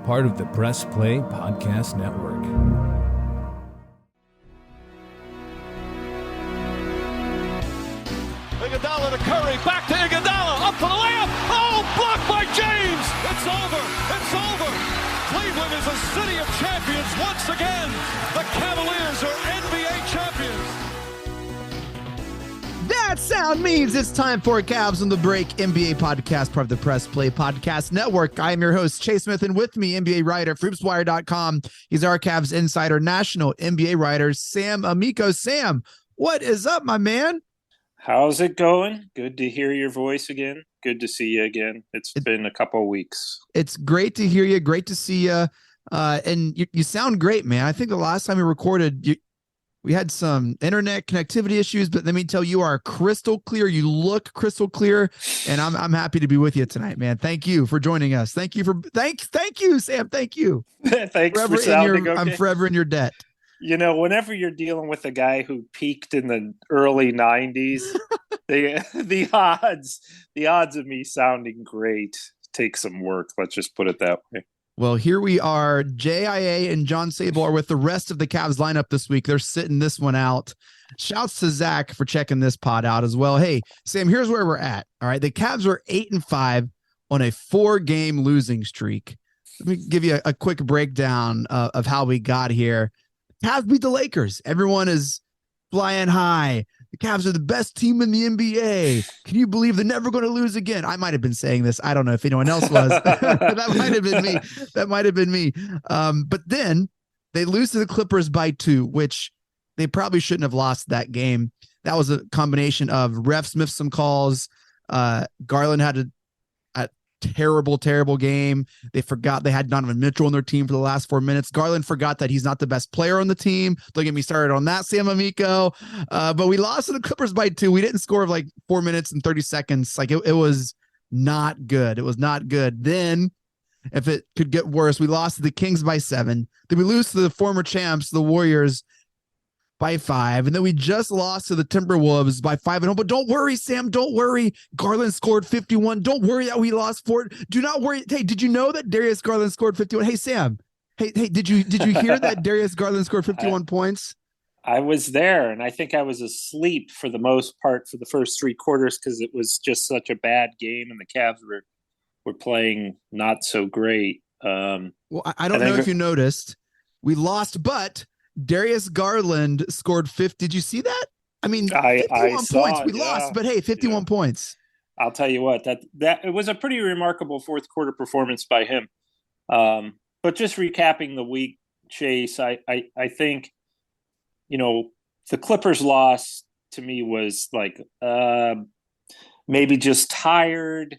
part of the Press Play Podcast Network. Iguodala to Curry, back to Iguodala, up for the layup. Oh, blocked by James. It's over. It's over. Cleveland is a city of champions once again. The Cavaliers are NBA champions. That sound means it's time for Cavs on the Break NBA podcast, part of the Press Play Podcast Network. I am your host, Chase Smith, and with me, NBA writer, FoopsWire.com. He's our Cavs insider, national NBA writer, Sam Amico. Sam, what is up, my man? How's it going? Good to hear your voice again. Good to see you again. It's been a couple of weeks. It's great to hear you. Great to see you. And you sound great, man. I think the last time we recorded, we had some internet connectivity issues, but let me tell you, are crystal clear. You look crystal clear, and I'm happy to be with you tonight, man. Thank you for joining us. Thank you, Sam. Thank you. Thanks for sounding okay. I'm forever in your debt. You know, whenever you're dealing with a guy who peaked in the early 90s, the odds of me sounding great take some work. Let's just put it that way. Well, here we are. JIA and John Sable are with the rest of the Cavs lineup this week. They're sitting this one out. Shouts to Zach for checking this pod out as well. Hey, Sam, here's where we're at. All right. The Cavs are 8-5 on a 4-game losing streak. Let me give you a quick breakdown of how we got here. Cavs beat the Lakers. Everyone is flying high. The Cavs are the best team in the NBA. Can you believe they're never going to lose again? I might have been saying this. I don't know if anyone else was. That might have been me. But then they lose to the Clippers by 2, which they probably shouldn't have lost that game. That was a combination of refs missed some calls. Garland had a terrible game. They forgot they had Donovan Mitchell on their team for the last 4 minutes. Garland forgot that he's not the best player on the team. Don't get me started on that, Sam Amico. But we lost to the Clippers by 2. We didn't score like 4 minutes and 30 seconds. Like it was not good. It was not good. Then, if it could get worse, we lost to the Kings by 7. Then we lose to the former champs, the Warriors, by 5, and then we just lost to the Timberwolves by 5 0. But don't worry, Sam. Don't worry. Garland scored 51. Don't worry that we lost 4. Do not worry. Hey, did you know that Darius Garland scored 51? Hey, Sam. Hey, did you hear that Darius Garland scored 51 points? I was there, and I think I was asleep for the most part for the first 3 quarters because it was just such a bad game, and the Cavs were playing not so great. Well, I don't know if you noticed, we lost, but Darius Garland scored 50. Did you see that? I mean, 51 points. We lost, but hey, 51 points. I'll tell you what, that it was a pretty remarkable fourth quarter performance by him. But just recapping the week, Chase, I think, you know, the Clippers loss to me was like maybe just tired.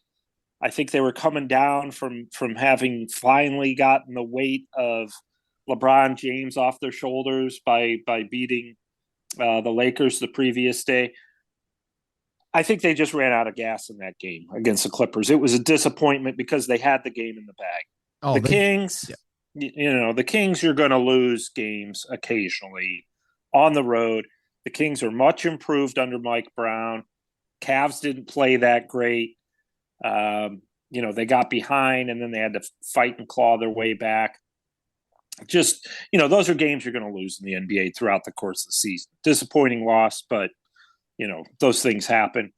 I think they were coming down from having finally gotten the weight of LeBron James off their shoulders by beating the Lakers the previous day. I think they just ran out of gas in that game against the Clippers. It was a disappointment because they had the game in the bag. Kings, you know, the Kings, you're going to lose games occasionally on the road. The Kings are much improved under Mike Brown. Cavs didn't play that great. You know, they got behind and then they had to fight and claw their way back. Just, you know, those are games you're going to lose in the NBA throughout the course of the season. Disappointing loss, but, you know, those things happen.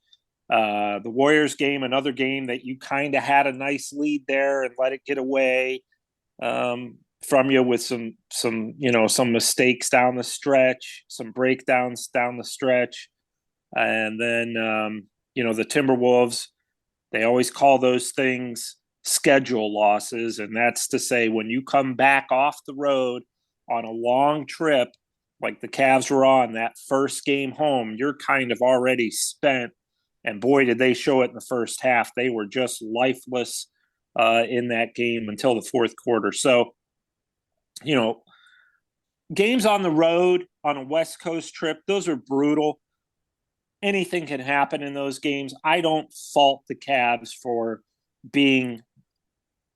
The Warriors game, another game that you kind of had a nice lead there and let it get away from you with some mistakes down the stretch, some breakdowns down the stretch. And then, the Timberwolves, they always call those things schedule losses, and that's to say when you come back off the road on a long trip like the Cavs were on that first game home, you're kind of already spent. And boy, did they show it in the first half. They were just lifeless in that game until the fourth quarter. So, you know, games on the road on a West Coast trip, those are brutal. Anything can happen in those games. I don't fault the Cavs for being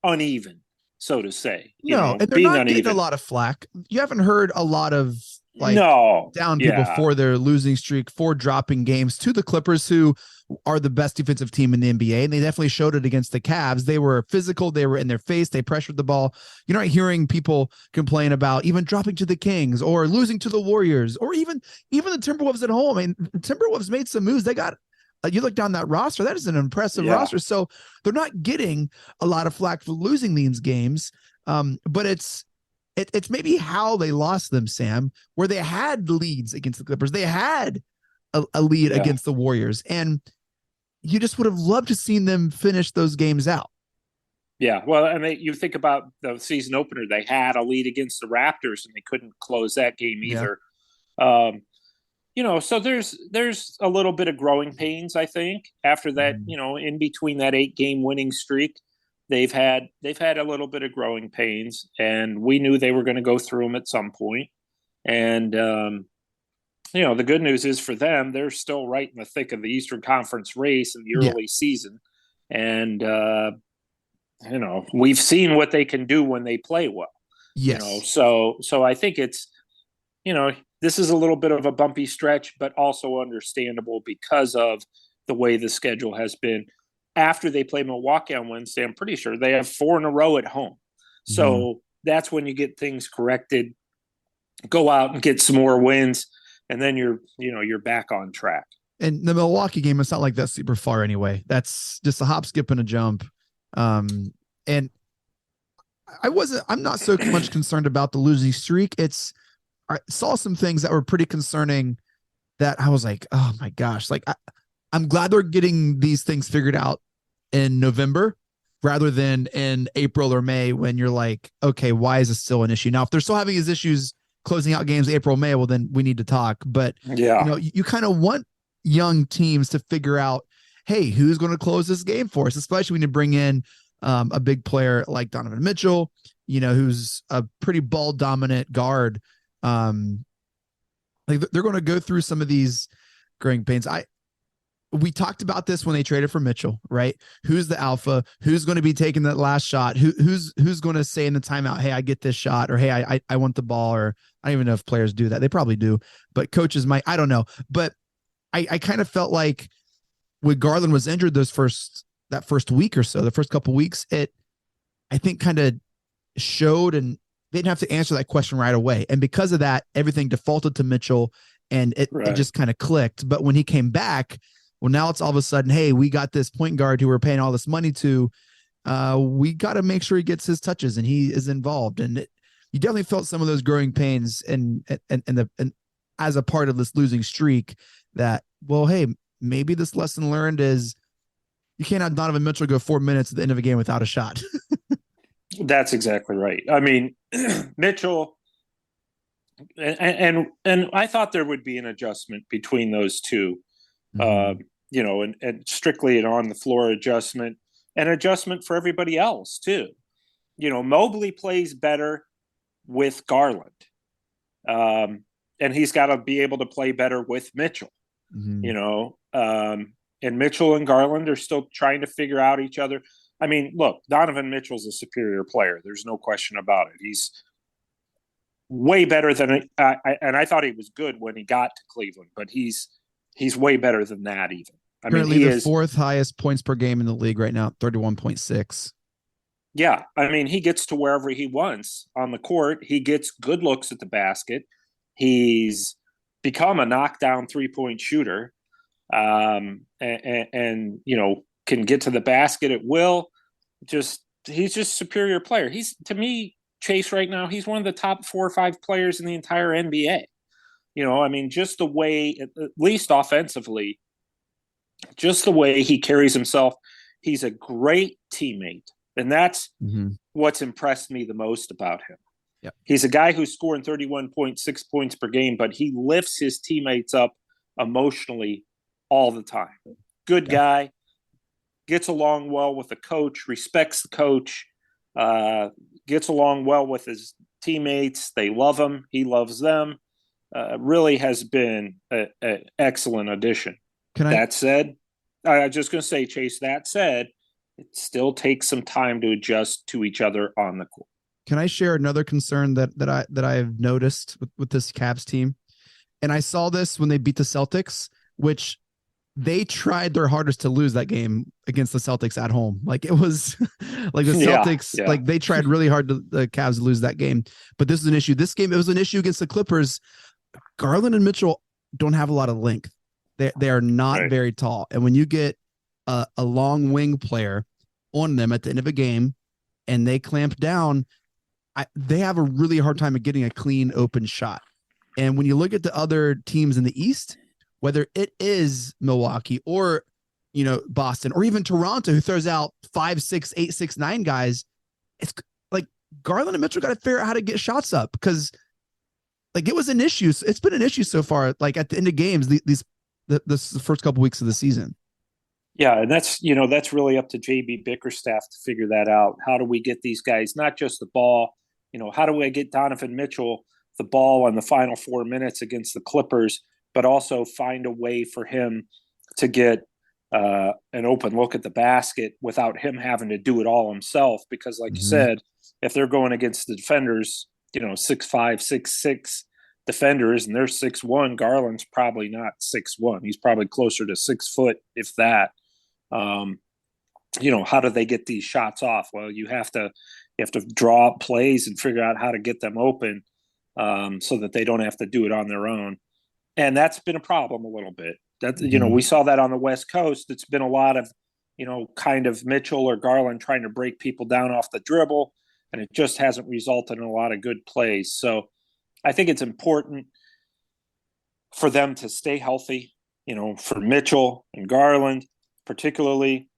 uneven, so to say. And they're not getting a lot of flack. You haven't heard a lot of like No. down people Yeah. for their losing streak, for dropping games to the Clippers, who are the best defensive team in the NBA. And they definitely showed it against the Cavs. They were physical. They were in their face. They pressured the ball. You're not hearing people complain about even dropping to the Kings or losing to the Warriors or even the Timberwolves at home. I mean, the Timberwolves made some moves. They got, you look down that roster, that is an impressive roster. So they're not getting a lot of flack for losing these games. But it's maybe how they lost them, Sam, where they had leads against the Clippers. They had a lead against the Warriors, and you just would have loved to seen them finish those games out. Yeah, well, and you think about the season opener, they had a lead against the Raptors, and they couldn't close that game either. So there's a little bit of growing pains, I think, after that. In between that 8-game winning streak, they've had a little bit of growing pains, and we knew they were going to go through them at some point. And the good news is for them, they're still right in the thick of the Eastern Conference race in the early season. And, we've seen what they can do when they play well. Yes. So I think it's, this is a little bit of a bumpy stretch, but also understandable because of the way the schedule has been. After they play Milwaukee on Wednesday, I'm pretty sure they have 4 in a row at home. So that's when you get things corrected, go out and get some more wins, and then you're back on track. And the Milwaukee game, it's not like that's super far anyway. That's just a hop, skip, and a jump. And I'm not so much concerned about the losing streak. I saw some things that were pretty concerning that I was like, oh my gosh, like I'm glad they're getting these things figured out in November rather than in April or May, when you're like, okay, why is this still an issue? Now, if they're still having these issues closing out games April, May, well, then we need to talk. But you kind of want young teams to figure out, hey, who's going to close this game for us, especially when you bring in a big player like Donovan Mitchell, who's a pretty ball dominant guard. Like they're going to go through some of these growing pains. We talked about this when they traded for Mitchell, right? Who's the alpha? Who's going to be taking that last shot? Who's going to say in the timeout, hey, I get this shot, or hey, I want the ball, or I don't even know if players do that. They probably do, but coaches might, I don't know. But I kind of felt like when Garland was injured that first week or so, the first couple weeks, I think kind of showed, and they didn't have to answer that question right away. And because of that, everything defaulted to Mitchell, and it just kind of clicked. But when he came back, well, now it's all of a sudden, hey, we got this point guard who we're paying all this money to. We got to make sure he gets his touches and he is involved. And you definitely felt some of those growing pains and as a part of this losing streak that, well, hey, maybe this lesson learned is you can't have Donovan Mitchell go 4 minutes at the end of a game without a shot. That's exactly right. I mean, Mitchell, and I thought there would be an adjustment between those two. And strictly an on the floor adjustment, and adjustment for everybody else too. Mobley plays better with Garland. And he's got to be able to play better with Mitchell, and Mitchell and Garland are still trying to figure out each other. I mean, look, Donovan Mitchell's a superior player. There's no question about it. He's way better than and I thought he was good when he got to Cleveland, but he's way better than that even. Currently he is fourth highest points per game in the league right now, 31.6. Yeah. I mean, he gets to wherever he wants on the court. He gets good looks at the basket. He's become a knockdown 3-point shooter, and can get to the basket at will. He's just a superior player. He's, to me, Chase, right now, he's one of the top 4 or 5 players in the entire NBA. I mean, just the way, at least offensively, just the way he carries himself. He's a great teammate. And that's what's impressed me the most about him. Yep. He's a guy who's scoring 31.6 points per game, but he lifts his teammates up emotionally all the time. Good guy, gets along well with the coach, respects the coach, gets along well with his teammates. They love him. He loves them. Really has been an excellent addition. That said, I was just going to say, Chase, that said, it still takes some time to adjust to each other on the court. Can I share another concern that I have noticed with this Cavs team? And I saw this when they beat the Celtics, which they tried their hardest to lose that game against the Celtics at home. Like it was like the Celtics, like they tried really hard to the Cavs to lose that game. But this is an issue. This game, it was an issue against the Clippers. Garland and Mitchell don't have a lot of length. They are not very tall. And when you get a long wing player on them at the end of a game and they clamp down, they have a really hard time of getting a clean open shot. And when you look at the other teams in the East, whether it is Milwaukee or, Boston or even Toronto, who throws out 5, 6, 8, 6, 9 guys, it's like Garland and Mitchell got to figure out how to get shots up because like it was an issue. It's been an issue so far. Like at the end of games, the first couple weeks of the season. Yeah, and that's really up to JB Bickerstaff to figure that out. How do we get these guys, not just the ball, how do we get Donovan Mitchell the ball in the final 4 minutes against the Clippers, but also find a way for him to get an open look at the basket without him having to do it all himself. Because like you said, if they're going against the defenders, 6'5", 6'6" defenders, and they're 6'1", Garland's probably not 6'1". He's probably closer to 6 foot, if that. How do they get these shots off? Well, you have to draw up plays and figure out how to get them open so that they don't have to do it on their own. And that's been a problem a little bit. That we saw that on the West Coast. It's been a lot of, kind of Mitchell or Garland trying to break people down off the dribble, and it just hasn't resulted in a lot of good plays. So I think it's important for them to stay healthy, for Mitchell and Garland, particularly.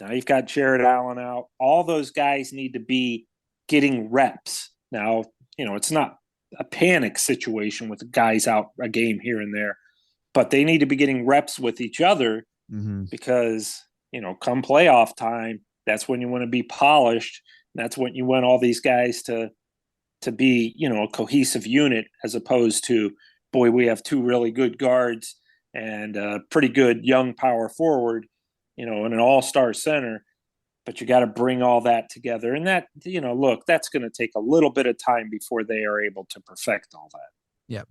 Now you've got Jared Allen out. All those guys need to be getting reps. Now, it's not a panic situation with guys out a game here and there, but they need to be getting reps with each other because, come playoff time, that's when you want to be polished. That's when you want all these guys to be, a cohesive unit, as opposed to, boy, we have 2 really good guards and a pretty good young power forward, and an all-star center. But you got to bring all that together. And that, look, that's going to take a little bit of time before they are able to perfect all that. Yeah.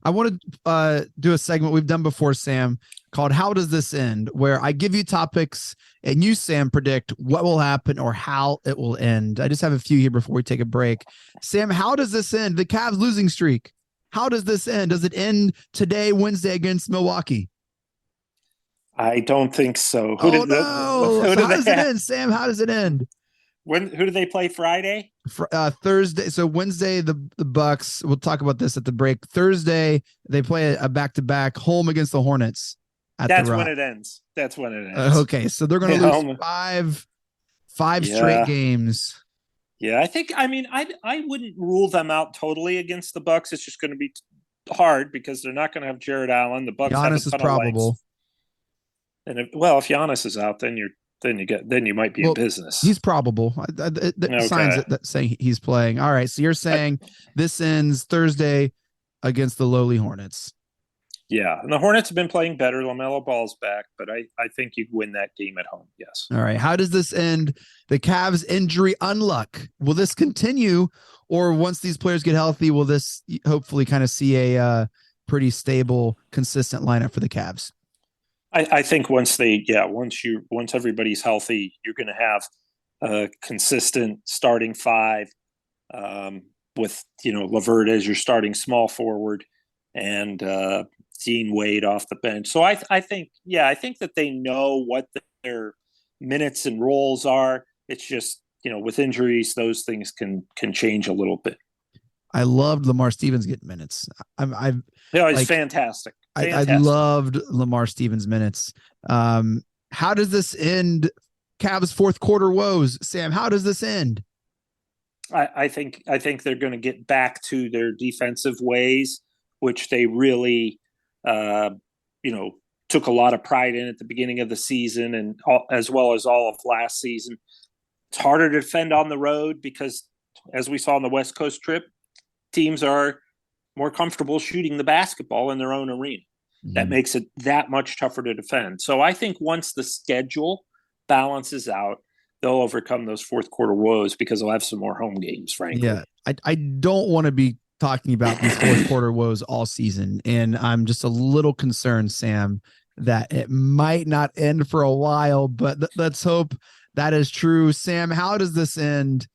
I want to do a segment we've done before, Sam, called How Does This End? Where I give you topics and you, Sam, predict what will happen or how it will end. I just have a few here before we take a break. Sam, how does this end? The Cavs losing streak. How does this end? Does it end today, Wednesday, against Milwaukee? I don't think so. How does it end, Sam? How does it end? Who do they play Friday? Thursday. So Wednesday, the Bucks. We'll talk about this at the break. Thursday, they play a back-to-back home against the Hornets. That's when it ends. Okay, so they're going to lose five straight games. Yeah, I wouldn't rule them out totally against the Bucks. It's just going to be hard because they're not going to have Jared Allen. The Bucks Giannis is probable. And if Giannis is out, then you might be in business. He's probable. Signs that saying he's playing. All right, so you're saying this ends Thursday against the lowly Hornets. Yeah, and the Hornets have been playing better. LaMelo Ball's back, but I think you'd win that game at home. Yes. All right. How does this end? The Cavs injury unluck. Will this continue, or once these players get healthy, will this hopefully kind of see a pretty stable, consistent lineup for the Cavs? I think once everybody's healthy, you're going to have a consistent starting 5 with LeVert as your starting small forward and Dean Wade off the bench. So I think that they know what their minutes and roles are. It's just with injuries, those things can change a little bit. I loved Lamar Stevens getting minutes. He's fantastic. I loved Lamar Stevens' minutes. How does this end? Cavs fourth quarter woes. Sam, how does this end? I think they're going to get back to their defensive ways, which they really, took a lot of pride in at the beginning of the season and as well as all of last season. It's harder to defend on the road because, as we saw on the West Coast trip, teams are more comfortable shooting the basketball in their own arena. That makes it that much tougher to defend. So I think once the schedule balances out, they'll overcome those fourth quarter woes because they'll have some more home games, frankly. Yeah. I don't want to be talking about these fourth quarter woes all season. And I'm just a little concerned, Sam, that it might not end for a while, but let's hope that is true. Sam, how does this end?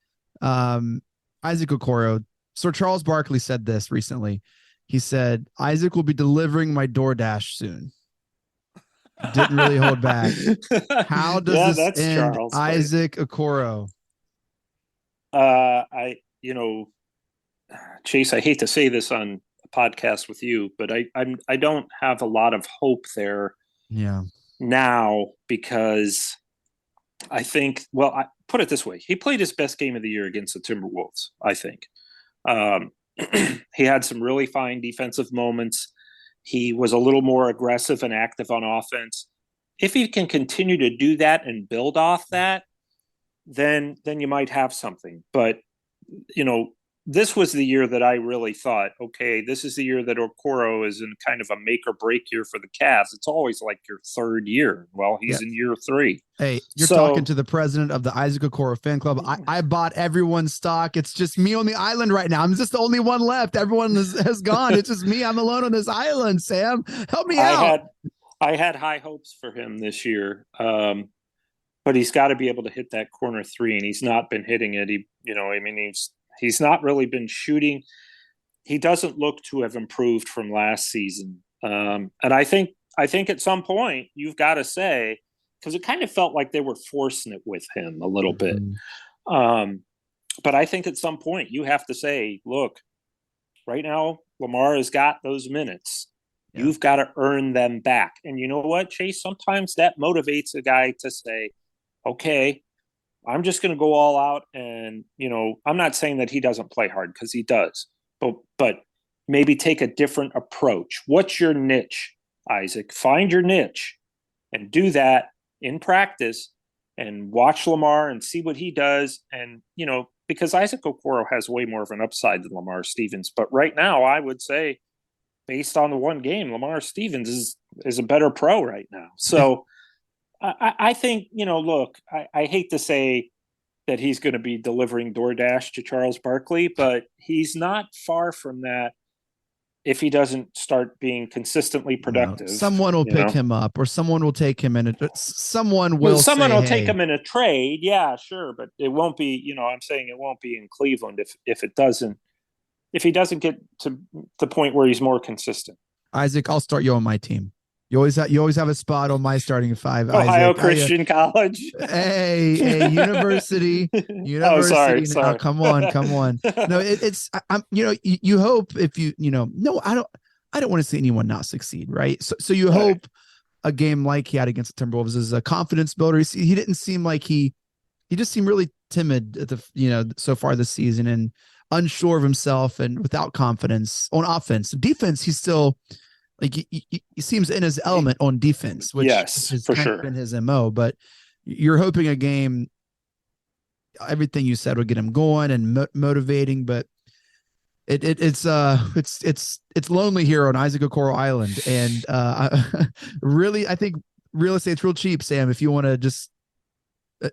Isaac Okoro, Sir Charles Barkley said this recently. He said, Isaac will be delivering my DoorDash soon. Didn't really hold back. How does this end, Charles, Isaac Okoro? Chase, I hate to say this on a podcast with you, but I don't have a lot of hope there. Yeah. Now, because I think, I put it this way. He played his best game of the year against the Timberwolves, I think. He had some really fine defensive moments. He was a little more aggressive and active on offense. If he can continue to do that and build off that, then you might have something. But, this was the year that I really thought, okay, this is the year that Okoro is in kind of a make or break year for the Cavs. It's always like your third year. Well, he's in year 3. Hey, you're talking to the president of the Isaac Okoro fan club. I bought everyone's stock. It's just me on the island right now. I'm just the only one left. Everyone has gone. It's just me. I'm alone on this island, Sam. Help me out. I had high hopes for him this year. But he's got to be able to hit that corner 3, and he's not been hitting it. He's not really been shooting. He doesn't look to have improved from last season. And I think at some point you've got to say, because it kind of felt like they were forcing it with him a little bit. But I think at some point you have to say, look, right now Lamar has got those minutes. Yeah. You've got to earn them back. And you know what, Chase? Sometimes that motivates a guy to say, okay, I'm just going to go all out. And, I'm not saying that he doesn't play hard, because he does, but maybe take a different approach. What's your niche, Isaac? Find your niche and do that in practice and watch Lamar and see what he does. And, because Isaac Okoro has way more of an upside than Lamar Stevens. But right now, I would say, based on the one game, Lamar Stevens is a better pro right now. So I think, look, I hate to say that he's going to be delivering DoorDash to Charles Barkley, but he's not far from that if he doesn't start being consistently productive. Someone will pick him up, or someone will take him in. Someone will take him in a trade. Yeah, sure. But it won't be, I'm saying it won't be in Cleveland if he doesn't get to the point where he's more consistent. Isaac, I'll start you on my team. You always have a spot on my starting 5. Ohio Isaac. Christian College. Hey, university. Oh, sorry. Come on. No, it's I'm. You hope if no, I don't want to see anyone not succeed, right? So you hope a game like he had against the Timberwolves is a confidence builder. He didn't seem like he just seemed really timid at the so far this season, and unsure of himself and without confidence on offense. Defense, he's still. Like he seems in his element on defense, which has for kind of been his MO. But you're hoping a game, everything you said would get him going and motivating. But it's lonely here on Isaac Okoro Island, and really, I think real estate's real cheap, Sam. If you want to just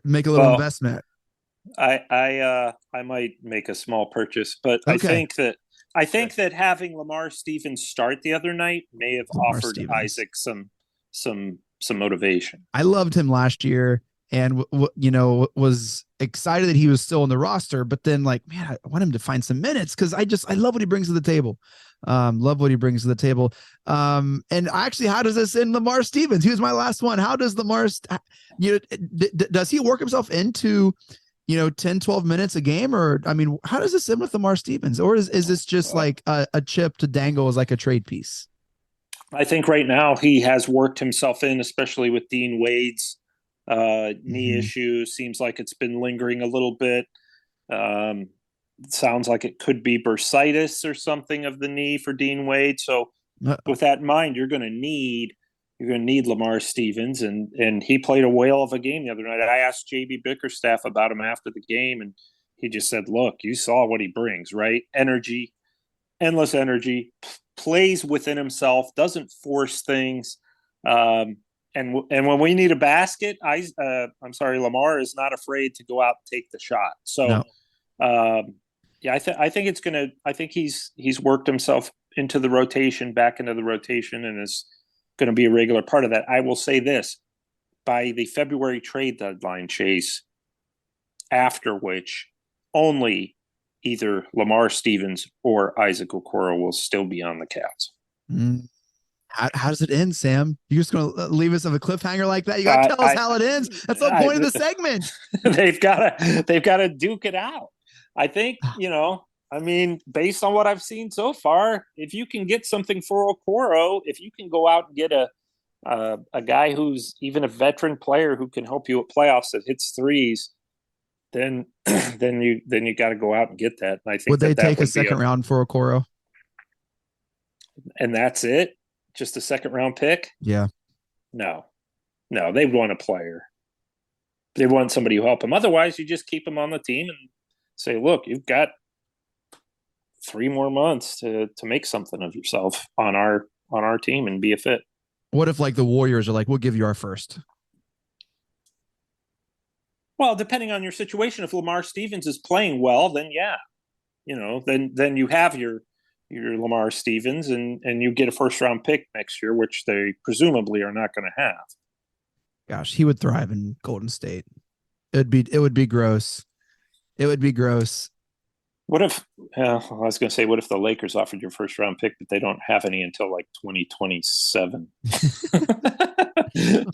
make a little investment, I might make a small purchase, but okay. I think that having Lamar Stevens start the other night may have offered Isaac some motivation. I loved him last year, and was excited that he was still on the roster. But then, man, I want him to find some minutes, because I love what he brings to the table. And actually, how does this end Lamar Stevens? He was my last one. How does Lamar? Does he work himself into 10, 12 minutes a game? Or, how does this end with Lamar Stevens? Or is this just like a chip to dangle as like a trade piece? I think right now he has worked himself in, especially with Dean Wade's knee issue. Seems like it's been lingering a little bit. It sounds like it could be bursitis or something of the knee for Dean Wade. So with that in mind, you're going to need Lamar Stevens, and he played a whale of a game the other night. I asked JB Bickerstaff about him after the game, and he just said, look, you saw what he brings, right? Energy, endless energy, plays within himself, doesn't force things. And when we need a basket, Lamar is not afraid to go out and take the shot. So, No. I think it's gonna. I think he's worked himself into the rotation, back into the rotation, and is going to be a regular part of that. I will say this: by the February trade deadline, Chase, after which only either Lamar Stevens or Isaac Okoro will still be on the Cavs. How does it end, Sam? You're just going to leave us on a cliffhanger like that? You got to tell us how it ends. That's the point of the segment. They've got to duke it out. I think, based on what I've seen so far, if you can get something for Okoro, if you can go out and get a guy who's even a veteran player who can help you at playoffs that hits threes, then you got to go out and get that. And I think would they take a second round for Okoro? And that's it? Just a second round pick? Yeah. No, they want a player. They want somebody who help him. Otherwise, you just keep him on the team and say, look, you've got 3 more months to make something of yourself on our team and be a fit. What if the Warriors are like, we'll give you our first? Well, depending on your situation, if Lamar Stevens is playing well, then yeah, then you have your Lamar Stevens and you get a first round pick next year, which they presumably are not going to have. Gosh, he would thrive in Golden State. It would be gross. It would be gross. What if I was going to say, what if the Lakers offered your first round pick, but they don't have any until 2027?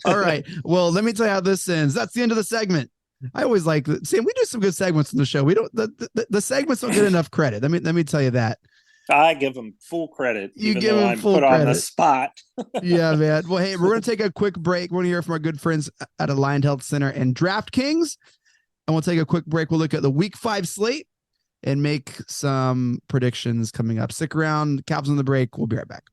All right. Well, let me tell you how this ends. That's the end of the segment. I always like Sam. We do some good segments in the show. We don't the segments don't get enough credit. Let me tell you that. I give them full credit. You give them full credit. On the spot. Yeah, man. Well, hey, we're going to take a quick break. We're going to hear from our good friends at Aligned Health Center and DraftKings. And we'll take a quick break. We'll look at the Week 5 slate and make some predictions coming up. Stick around. Cavs on the break. We'll be right back.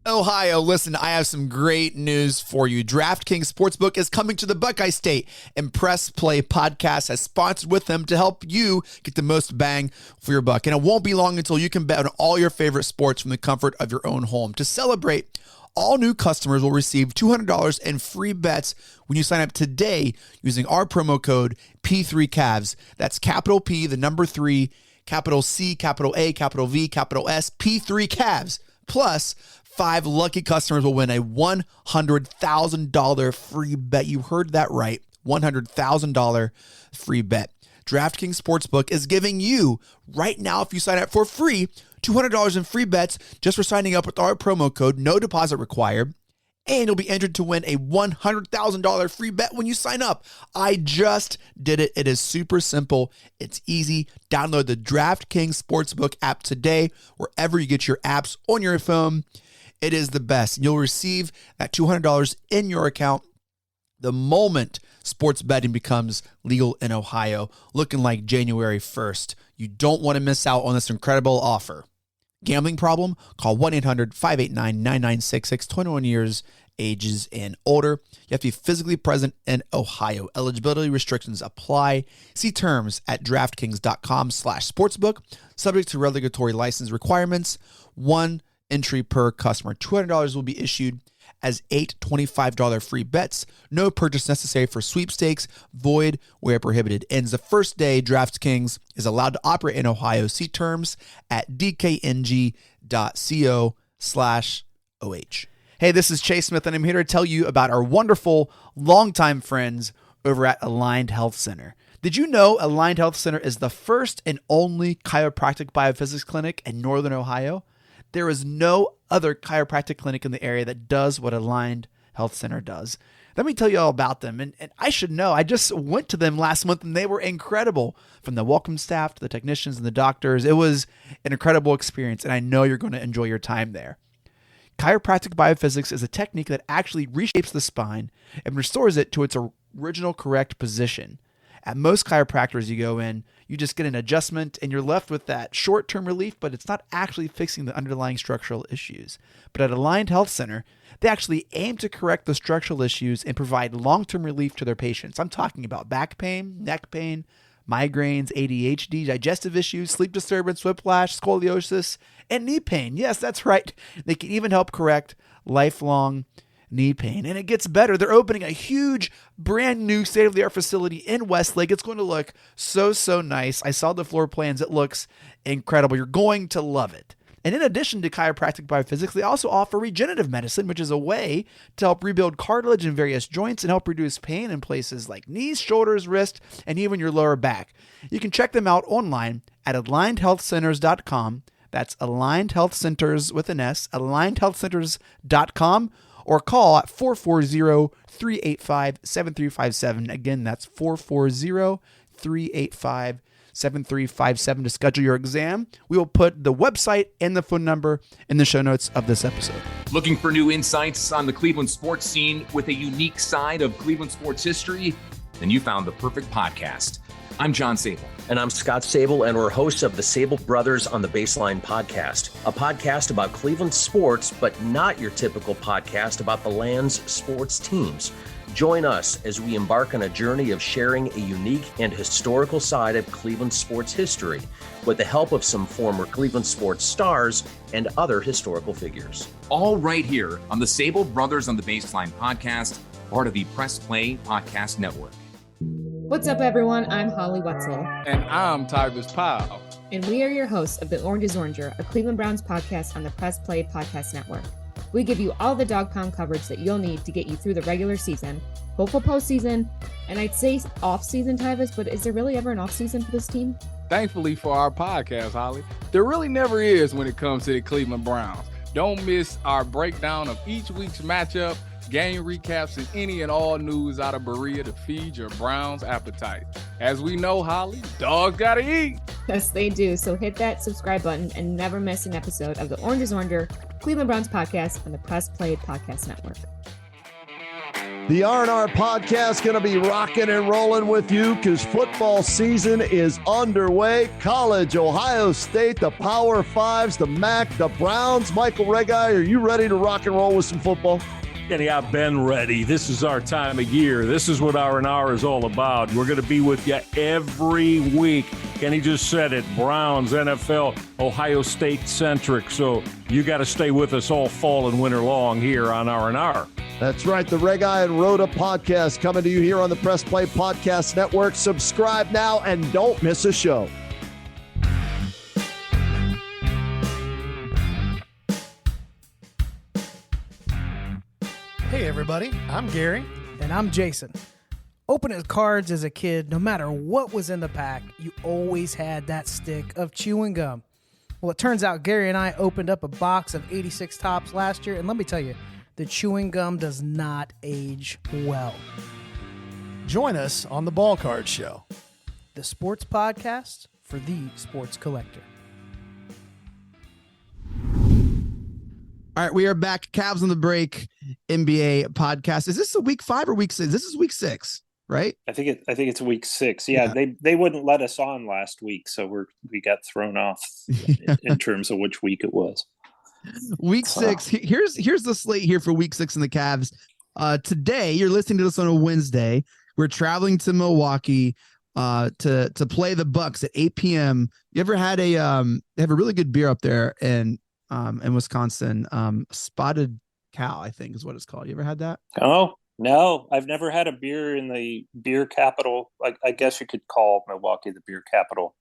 Ohio, listen, I have some great news for you. DraftKings Sportsbook is coming to the Buckeye State, and Press Play Podcast has sponsored with them to help you get the most bang for your buck. And it won't be long until you can bet on all your favorite sports from the comfort of your own home. To celebrate, all new customers will receive $200 in free bets when you sign up today using our promo code P3Cavs. That's capital P, the number 3, capital C, capital A, capital V, capital S, P3Cavs. Plus, 5 lucky customers will win a $100,000 free bet. You heard that right. $100,000 free bet. DraftKings Sportsbook is giving you right now, if you sign up for free, $200 in free bets just for signing up with our promo code, no deposit required. And you'll be entered to win a $100,000 free bet when you sign up. I just did it. It is super simple. It's easy. Download the DraftKings Sportsbook app today, wherever you get your apps on your phone. It is the best. You'll receive that $200 in your account the moment sports betting becomes legal in Ohio, looking like January 1st. You don't want to miss out on this incredible offer. Gambling problem? Call 1-800-589-9966, 21 years, ages, and older. You have to be physically present in Ohio. Eligibility restrictions apply. See terms at DraftKings.com/sportsbook. Subject to regulatory license requirements. 1 entry per customer. $200 will be issued as 8 $25 free bets. No purchase necessary for sweepstakes. Void where prohibited. Ends the first day DraftKings is allowed to operate in Ohio. See terms at dkng.co/OH. Hey, this is Chase Smith, and I'm here to tell you about our wonderful longtime friends over at Aligned Health Center. Did you know Aligned Health Center is the first and only chiropractic biophysics clinic in Northern Ohio? There is no other chiropractic clinic in the area that does what Aligned Health Center does. Let me tell you all about them. And I should know, I just went to them last month and they were incredible. From the welcome staff to the technicians and the doctors, it was an incredible experience. And I know you're going to enjoy your time there. Chiropractic biophysics is a technique that actually reshapes the spine and restores it to its original correct position. At most chiropractors you go in, you just get an adjustment and you're left with that short-term relief, but it's not actually fixing the underlying structural issues. But at Aligned Health Center, they actually aim to correct the structural issues and provide long-term relief to their patients. I'm talking about back pain, neck pain, migraines, ADHD, digestive issues, sleep disturbance, whiplash, scoliosis, and knee pain. Yes, that's right. They can even help correct lifelong knee pain. And it gets better. They're opening a huge, brand new state-of-the-art facility in Westlake. It's going to look so, so nice. I saw the floor plans. It looks incredible. You're going to love it. And in addition to chiropractic biophysics, they also offer regenerative medicine, which is a way to help rebuild cartilage in various joints and help reduce pain in places like knees, shoulders, wrists, and even your lower back. You can check them out online at alignedhealthcenters.com. That's Aligned Health Centers with an S, alignedhealthcenters.com, or call at 440-385-7357. Again, that's 440-385-7357 to schedule your exam. We will put the website and the phone number in the show notes of this episode. Looking for new insights on the Cleveland sports scene with a unique side of Cleveland sports history? Then you found the perfect podcast. I'm John Sable. And I'm Scott Sable, and we're hosts of the Sable Brothers on the Baseline podcast, a podcast about Cleveland sports, but not your typical podcast about the land's sports teams. Join us as we embark on a journey of sharing a unique and historical side of Cleveland sports history with the help of some former Cleveland sports stars and other historical figures. All right here on the Sable Brothers on the Baseline podcast, part of the Press Play Podcast Network. What's up, everyone? I'm Holly Wetzel. And I'm Tyrus Powell. And we are your hosts of The Orange is Oranger, a Cleveland Browns podcast on the Press Play Podcast Network. We give you all the dog pound coverage that you'll need to get you through the regular season, hopeful postseason, and I'd say off-season, Tyrus, but is there really ever an off-season for this team? Thankfully for our podcast, Holly, there really never is when it comes to the Cleveland Browns. Don't miss our breakdown of each week's matchup, game recaps, and any and all news out of Berea to feed your Browns appetite. As we know, Holly, dogs gotta eat. Yes, they do. So hit that subscribe button and never miss an episode of the Orange is Oranger, Cleveland Browns podcast on the Press Play Podcast Network. The R&R podcast going to be rocking and rolling with you because football season is underway. College, Ohio State, the Power Fives, the MAC, the Browns. Michael Regai, are you ready to rock and roll with some football? Kenny, I've been ready. This is our time of year. This is what R&R is all about. We're going to be with you every week. Kenny just said it, Browns, NFL, Ohio State centric. So you got to stay with us all fall and winter long here on R&R. That's right. The Regai and Rhoda podcast coming to you here on the Press Play Podcast Network. Subscribe now and don't miss a show. Hey everybody, I'm Gary. And I'm Jason. Opening cards as a kid, no matter what was in the pack, you always had that stick of chewing gum. Well, it turns out Gary and I opened up a box of 86 Tops last year, and let me tell you, the chewing gum does not age well. Join us on the Ball Card Show, the sports podcast for the sports collector. All right, we are back. Cavs on the Break NBA podcast. Is this a week 5 or week 6? This is week 6, right? I think it's week 6. Yeah. They wouldn't let us on last week, so we got thrown off in terms of which week it was. Week 6. Here's the slate here for week 6 in the Cavs. Today, you're listening to this on a Wednesday. We're traveling to Milwaukee to play the Bucks at 8 p.m. You ever had they have a really good beer up there in Wisconsin, Spotted Cow, I think is what it's called. You ever had that? Oh, no, I've never had a beer in the beer capital. I guess you could call Milwaukee the beer capital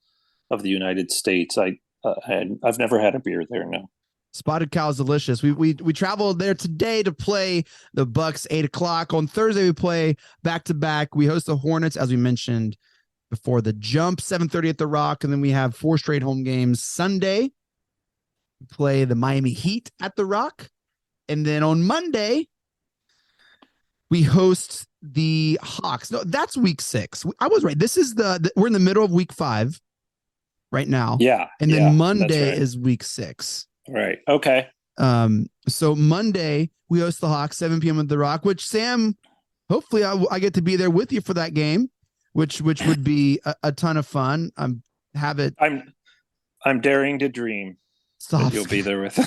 of the United States. I've never had a beer there. No. Spotted Cow is delicious. We traveled there today to play the Bucks 8 o'clock. On Thursday, we play back-to-back. We host the Hornets, as we mentioned before the jump, 7:30 at the Rock. And then we have 4 straight home games. Sunday, we play the Miami Heat at the Rock. And then on Monday, we host the Hawks. No, that's week 6. I was right. This is we're in the middle of week 5 right now. Yeah. And then Monday is week 6. Right. Okay. So Monday we host the Hawks, 7 p.m. at the Rock, which Sam, hopefully I get to be there with you for that game, which would be a ton of fun. I'm daring to dream. Soft. You'll be there with.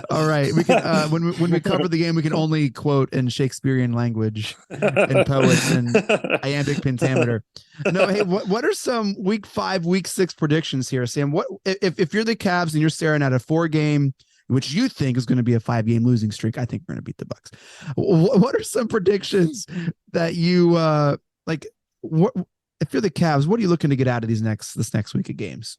All right, we can when we cover the game, we can only quote in Shakespearean language and poets and iambic pentameter. No, hey, what are some week 5, week 6 predictions here, Sam? What if you're the Cavs and you're staring at a 4-game, which you think is going to be a 5-game losing streak? I think we're going to beat the Bucks. What are some predictions that you like? What if you're the Cavs? What are you looking to get out of this next week of games?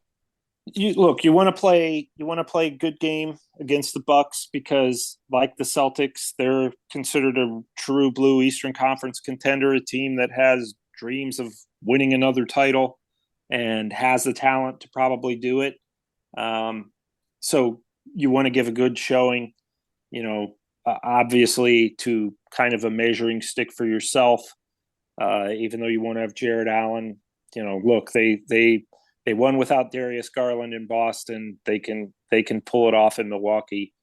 You want to play a good game against the Bucks because, like the Celtics, they're considered a true blue Eastern Conference contender, a team that has dreams of winning another title and has the talent to probably do it. So you want to give a good showing, obviously to kind of a measuring stick for yourself. Even though you want to have Jared Allen, look, they won without Darius Garland in Boston. They can pull it off in Milwaukee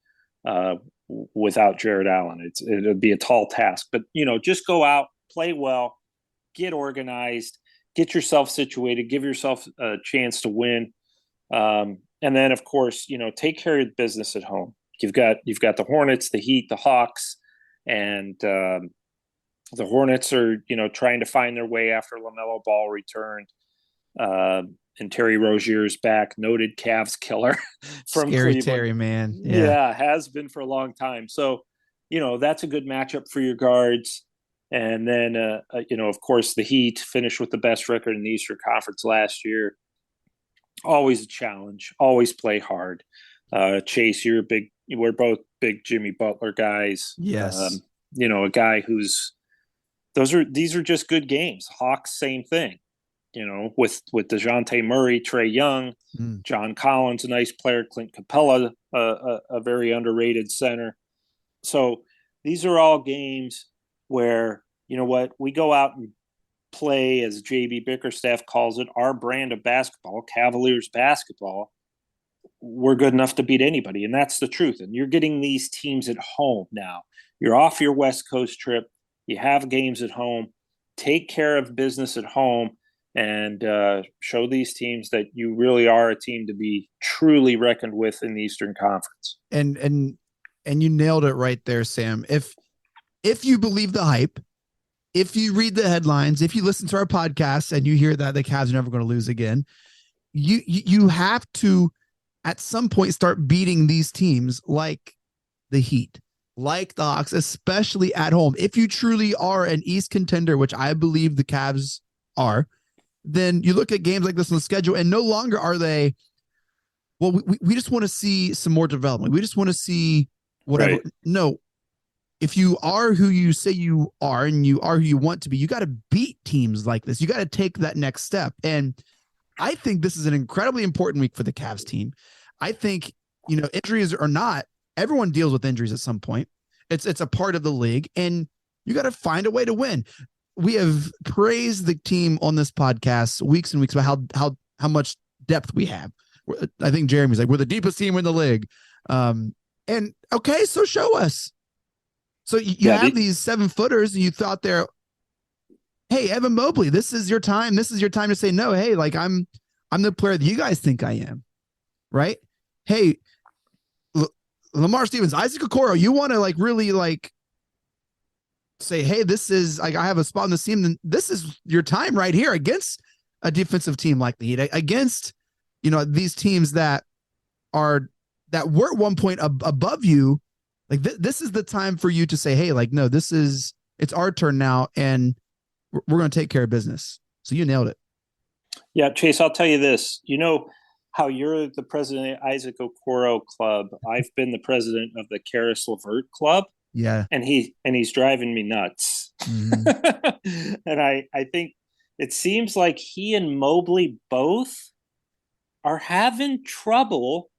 without Jared Allen. It'll be a tall task, but just go out, play well, get organized, get yourself situated, give yourself a chance to win, and then of course take care of business at home. You've got the Hornets, the Heat, the Hawks, and the Hornets are trying to find their way after LaMelo Ball returned. And Terry Rozier's back, noted Cavs killer from Scary Cleveland. Terry, man. Yeah, has been for a long time. So, that's a good matchup for your guards. And then, of course, the Heat finished with the best record in the Eastern Conference last year. Always a challenge. Always play hard. Chase, we're both big Jimmy Butler guys. Yes. A guy these are just good games. Hawks, same thing. With DeJounte Murray, Trae Young, John Collins, a nice player, Clint Capella, a very underrated center. So these are all games where, we go out and play, as JB Bickerstaff calls it, our brand of basketball, Cavaliers basketball. We're good enough to beat anybody, and that's the truth. And you're getting these teams at home now. You're off your West Coast trip. You have games at home. Take care of business at home. And show these teams that you really are a team to be truly reckoned with in the Eastern Conference. And you nailed it right there, Sam. If you believe the hype, if you read the headlines, if you listen to our podcast and you hear that the Cavs are never going to lose again, you have to at some point start beating these teams like the Heat, like the Hawks, especially at home. If you truly are an East contender, which I believe the Cavs are, then you look at games like this on the schedule and no longer are they, well, we just want to see some more development. We just want to see whatever. Right. No, if you are who you say you are and you are who you want to be, you got to beat teams like this. You got to take that next step. And I think this is an incredibly important week for the Cavs team. I think, injuries or not, everyone deals with injuries at some point. It's a part of the league and you got to find a way to win. We have praised the team on this podcast weeks and weeks about how much depth we have. I think Jeremy's like, we're the deepest team in the league. And okay, so show us. So you have these 7-footers and you thought hey, Evan Mobley, this is your time. This is your time to say, no, hey, like I'm the player that you guys think I am. Right. Hey, Lamar Stevens, Isaac Okoro, you want to really say, hey, this is I have a spot in the team, then this is your time right here against a defensive team like the Heat, against these teams that were at one point above you. This is the time for you to say, hey, no, it's our turn now and we're going to take care of business. So you nailed it. Yeah, Chase, I'll tell you this. How you're the president of Isaac Okoro Club. I've been the president of the Karis LeVert Club. Yeah. And he's driving me nuts. Mm-hmm. And I think it seems like he and Mobley both are having trouble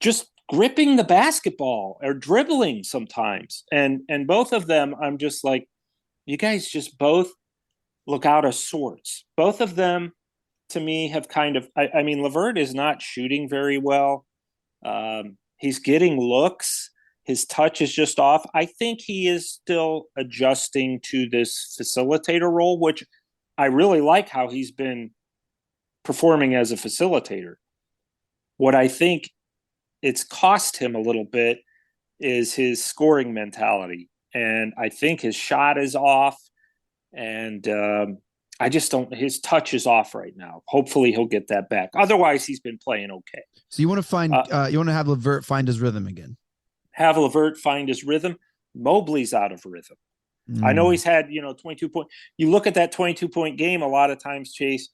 just gripping the basketball or dribbling sometimes. And both of them, I'm just like, you guys just both look out of sorts. Both of them to me have kind of I mean LeVert is not shooting very well. He's getting looks. His touch is just off. I think he is still adjusting to this facilitator role, which I really like how he's been performing as a facilitator. What I think it's cost him a little bit is his scoring mentality. And I think his shot is off. And I just don't, his touch is off right now. Hopefully he'll get that back. Otherwise, he's been playing okay. So you want to find, you want to have LeVert find his rhythm again? Have LeVert find his rhythm. Mobley's out of rhythm. I know he's had, 22 point. You look at that 22-point game a lot of times, Chase,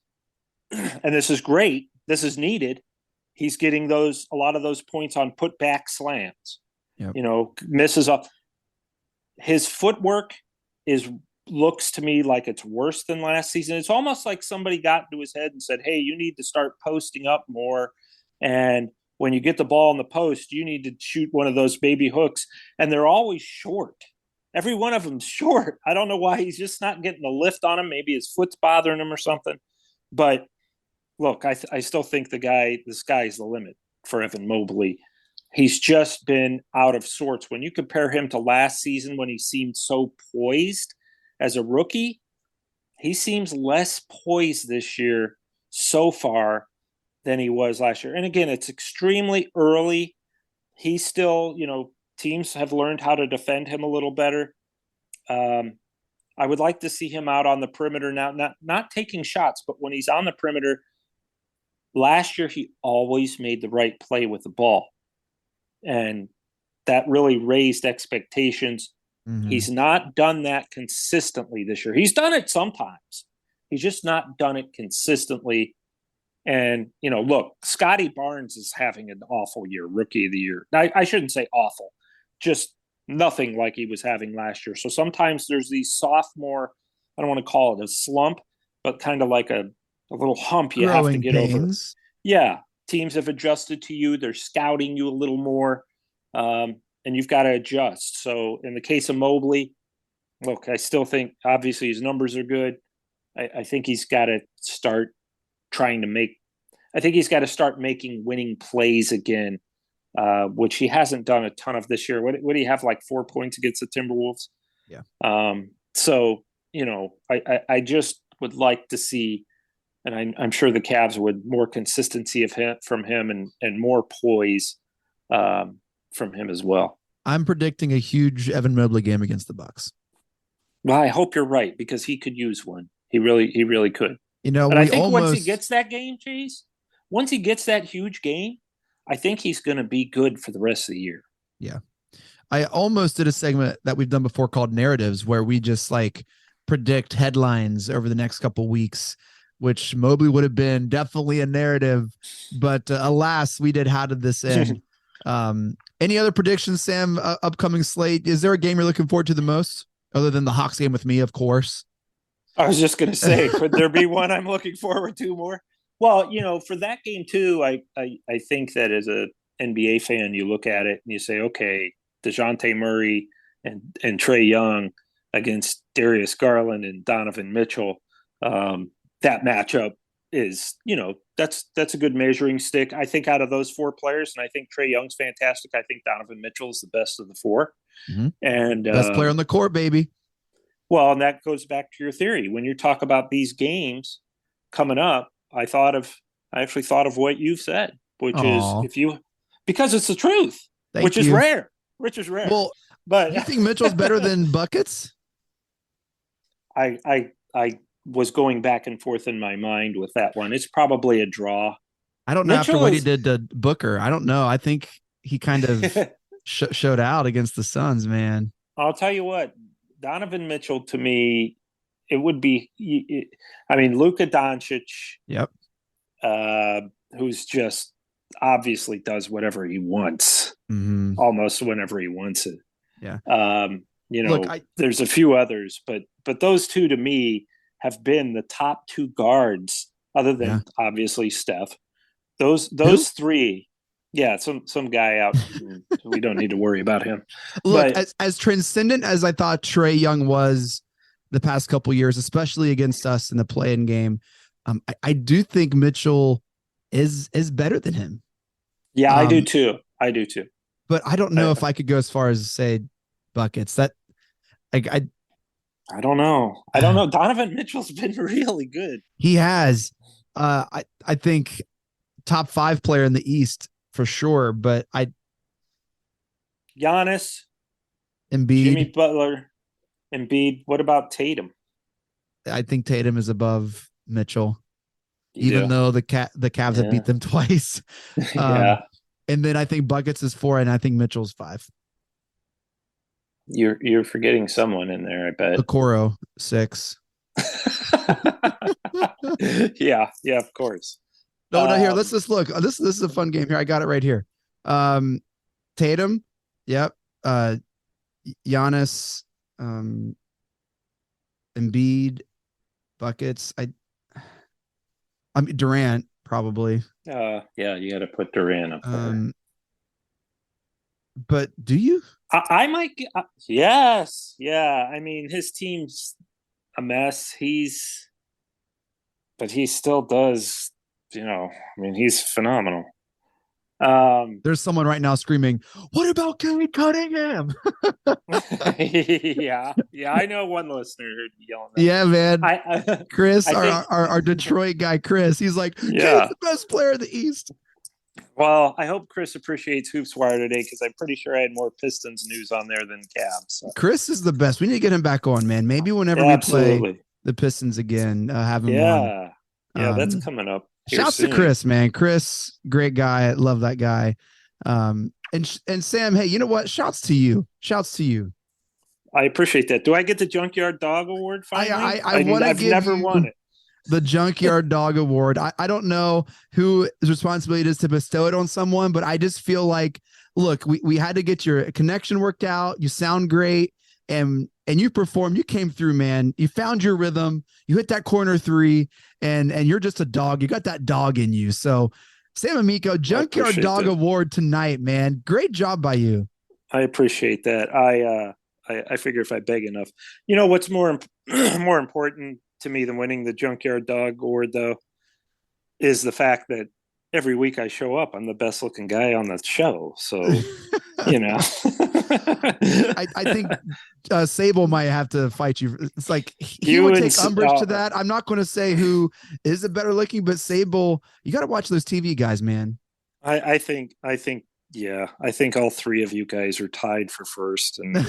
and this is great. This is needed. He's getting a lot of those points on put back slams. Yep. Misses up. His footwork looks to me like it's worse than last season. It's almost like somebody got into his head and said, hey, you need to start posting up more. And when you get the ball in the post, you need to shoot one of those baby hooks. And they're always short. Every one of them's short. I don't know why he's just not getting the lift on him. Maybe his foot's bothering him or something. But look, I still think the sky's the limit for Evan Mobley. He's just been out of sorts. When you compare him to last season when he seemed so poised as a rookie, he seems less poised this year so far than he was last year. And again, it's extremely early. He's still, teams have learned how to defend him a little better. I would like to see him out on the perimeter now, not taking shots, but when he's on the perimeter. Last year, he always made the right play with the ball. And that really raised expectations. Mm-hmm. He's not done that consistently this year. He's done it sometimes. He's just not done it consistently. And, look, Scotty Barnes is having an awful year, rookie of the year. I shouldn't say awful, just nothing like he was having last year. So sometimes there's these sophomore, I don't want to call it a slump, but kind of like a little hump you have to get over. Yeah. Teams have adjusted to you. They're scouting you a little more. And you've got to adjust. So in the case of Mobley, look, I still think obviously his numbers are good. I think he's got to start making winning plays again, which he hasn't done a ton of this year. What do you have, like 4 points against the Timberwolves? Yeah. So, I just would like to see, and I'm sure the Cavs would, more consistency from him and more poise from him as well. I'm predicting a huge Evan Mobley game against the Bucks. Well, I hope you're right, because he could use one. He really could. And I think once he gets that game, Chase, once he gets that huge game, I think he's going to be good for the rest of the year. Yeah. I almost did a segment that we've done before called Narratives, where we just predict headlines over the next couple weeks, which Mobley would have been definitely a narrative, but alas, we did How Did This End? Any other predictions, Sam, upcoming slate? Is there a game you're looking forward to the most, other than the Hawks game with me, of course? I was just going to say, could there be one I'm looking forward to more? Well, for that game too, I think that as a NBA fan, you look at it and you say, okay, DeJounte Murray and Trae Young against Darius Garland and Donovan Mitchell. That matchup is, that's a good measuring stick. I think out of those four players, and I think Trae Young's fantastic. I think Donovan Mitchell is the best of the four. Mm-hmm. And best player on the court, baby. Well, and that goes back to your theory. When you talk about these games coming up, I actually thought of what you've said, which is because it's the truth, which is rare. Well, but you think Mitchell's better than buckets? I was going back and forth in my mind with that one. It's probably a draw. I don't know after what he did to Booker. I don't know. I think he kind of showed out against the Suns, man. I'll tell you what, Donovan Mitchell, to me, it would be, Luka Doncic. Yep. Who's just obviously does whatever he wants, almost whenever he wants it. Yeah. Look, there's a few others, but those two to me have been the top two guards, other than obviously Steph. Those three. Yeah, some guy out. We don't need to worry about him. Look, as transcendent as I thought Trae Young was the past couple years, especially against us in the play-in game, I do think Mitchell is better than him. Yeah, I do too. But I don't know if I could go as far as say buckets. That I don't know. Donovan Mitchell's been really good. He has. I think top 5 player in the East for sure, but Giannis, Embiid, Jimmy Butler, Embiid. What about Tatum? I think Tatum is above Mitchell, You do? though the Cavs have beat them twice. Yeah. And then I think Buckets is 4, and I think Mitchell's 5. You're forgetting someone in there, I bet. Okoro 6. yeah, of course. No, here. Let's just look. This is a fun game here. I got it right here. Tatum, yep. Giannis, Embiid, Buckets. I mean Durant probably. Yeah, you got to put Durant up there. But do you? I might. Yes, yeah. I mean, his team's a mess. But he still does. I mean, he's phenomenal. There's someone right now screaming, "What about Cade Cunningham?" yeah. I know one listener yelling that. Yeah, man. Chris, our Detroit guy, Chris, he's like, yeah, Cade's the best player in the East. Well, I hope Chris appreciates Hoops Wire today because I'm pretty sure I had more Pistons news on there than Cavs. So. Chris is the best. We need to get him back on, man. Maybe whenever we play the Pistons again, have him on. Yeah, that's coming up. Shouts to Chris, man. Chris, great guy. I love that guy. And Sam, hey, you know what? Shouts to you. I appreciate that. Do I get the Junkyard Dog Award finally? I've never won it. The Junkyard Dog Award. I don't know whose responsibility it is to bestow it on someone, but I just feel like, look, we had to get your connection worked out. You sound great, and you performed. You came through, man. You found your rhythm. You hit that corner 3, and you're just a dog. You got that dog in you. So, Sam Amico, Junkyard Dog Award tonight, man. Great job by you. I appreciate that. I figure if I beg enough, what's more important to me than winning the Junkyard Dog Award, though, is the fact that every week I show up, I'm the best looking guy on the show. So, I think Sable might have to fight you. It's like he would take umbrage to that. I'm not going to say who is the better looking, but Sable, you got to watch those TV guys, man. I think all 3 of you guys are tied for first, and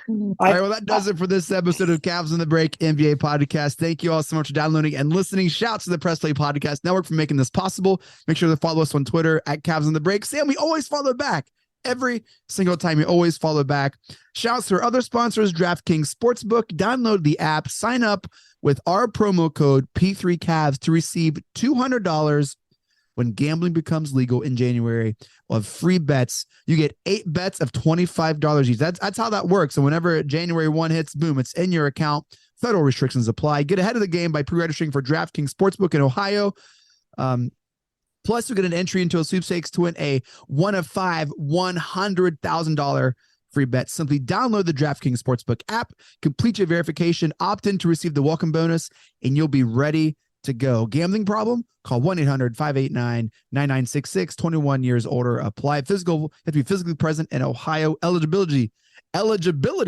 All right, well, that does it for this episode of Cavs on the Break NBA podcast. Thank you all so much for downloading and listening. Shouts to the Press Play Podcast Network for making this possible. Make sure to follow us on Twitter at Cavs on the Break. Sam, we always follow back. Every single time you always follow back. Shouts to our other sponsors, DrafKings Sportsbook. Download the app. Sign up with our promo code P3Cavs to receive $200 when gambling becomes legal in January. We'll have free bets. You get 8 bets of $25 each. That's how that works. And whenever January 1 hits, boom, it's in your account. Federal restrictions apply. Get ahead of the game by pre-registering for DraftKings Sportsbook in Ohio. Plus, you get an entry into a sweepstakes to win a 1 of 5 $100,000 free bet. Simply download the DraftKings Sportsbook app, complete your verification, opt in to receive the welcome bonus, and you'll be ready to go. Gambling problem? Call 1-800-589-9966. 21 years older. Apply. Have to be physically present in Ohio. Eligibility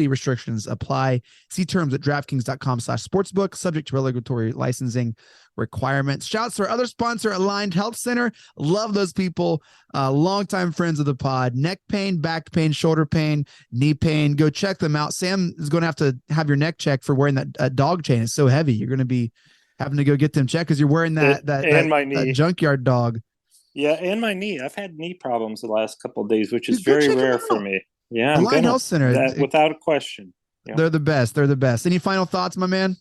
restrictions apply. See terms at DraftKings.com/sportsbook. Subject to regulatory licensing requirements. Shouts to our other sponsor, Aligned Health Center. Love those people. Longtime friends of the pod. Neck pain, back pain, shoulder pain, knee pain. Go check them out. Sam is going to have your neck checked for wearing that dog chain. It's so heavy. You're going to be having to go get them checked because you're wearing that Junkyard Dog. Yeah, and my knee. I've had knee problems the last couple of days, which is very rare for me. Yeah, Aligned Health Center, without a question. Yeah. They're the best. They're the best. Any final thoughts, my man?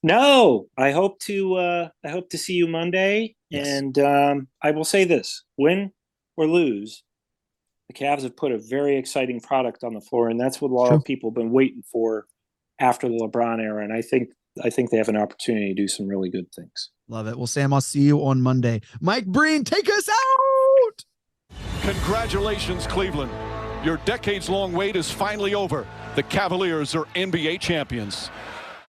No, I hope to see you Monday. Yes. And I will say this: win or lose, the Cavs have put a very exciting product on the floor, and that's what a lot of people have been waiting for after the LeBron era. And I think they have an opportunity to do some really good things. Love it. Well, Sam, I'll see you on Monday. Mike Breen, take us out. Congratulations, Cleveland. Your decades-long wait is finally over. The Cavaliers are NBA champions.